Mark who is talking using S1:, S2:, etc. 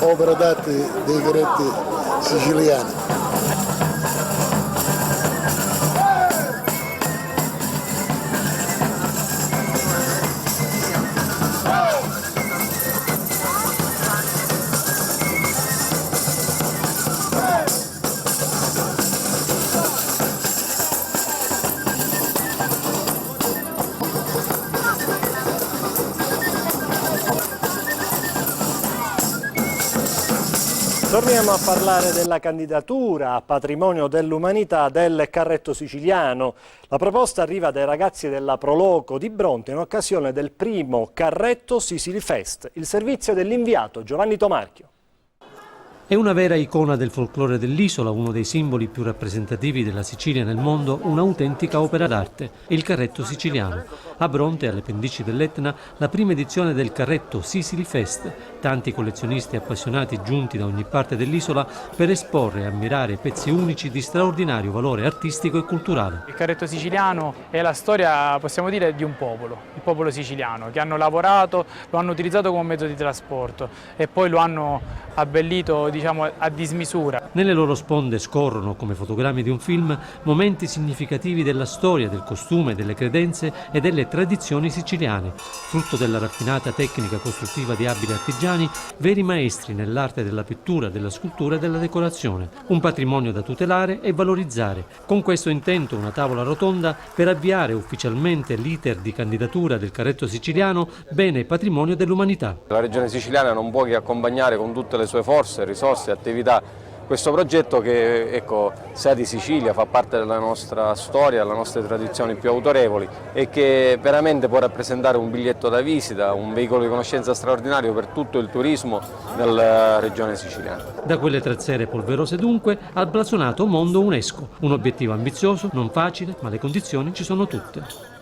S1: opera d'arte dei carretti siciliani.
S2: Torniamo a parlare della candidatura a patrimonio dell'umanità del carretto siciliano. La proposta arriva dai ragazzi della Proloco di Bronte in occasione del primo Carretto Sicily Fest, il servizio dell'inviato Giovanni Tomarchio.
S3: È una vera icona del folklore dell'isola, uno dei simboli più rappresentativi della Sicilia nel mondo, un'autentica opera d'arte, il carretto siciliano. A Bronte, alle pendici dell'Etna, la prima edizione del carretto Sicily Fest. Tanti collezionisti appassionati giunti da ogni parte dell'isola per esporre e ammirare pezzi unici di straordinario valore artistico e culturale.
S4: Il carretto siciliano è la storia, possiamo dire, di un popolo, il popolo siciliano, che hanno lavorato, lo hanno utilizzato come mezzo di trasporto e poi lo hanno abbellito, diciamo, a dismisura.
S3: Nelle loro sponde scorrono, come fotogrammi di un film, momenti significativi della storia, del costume, delle credenze e delle tradizioni siciliane. Frutto della raffinata tecnica costruttiva di abili artigiani, veri maestri nell'arte della pittura, della scultura e della decorazione. Un patrimonio da tutelare e valorizzare. Con questo intento una tavola rotonda per avviare ufficialmente l'iter di candidatura del carretto siciliano bene patrimonio dell'umanità.
S5: La regione siciliana non può che accompagnare con tutte le sue forze, risorse e attività questo progetto che, ecco, sa di Sicilia, fa parte della nostra storia, delle nostre tradizioni più autorevoli e che veramente può rappresentare un biglietto da visita, un veicolo di conoscenza straordinario per tutto il turismo della regione siciliana.
S3: Da quelle 3 sere polverose dunque al blasonato mondo UNESCO, un obiettivo ambizioso, non facile, ma le condizioni ci sono tutte.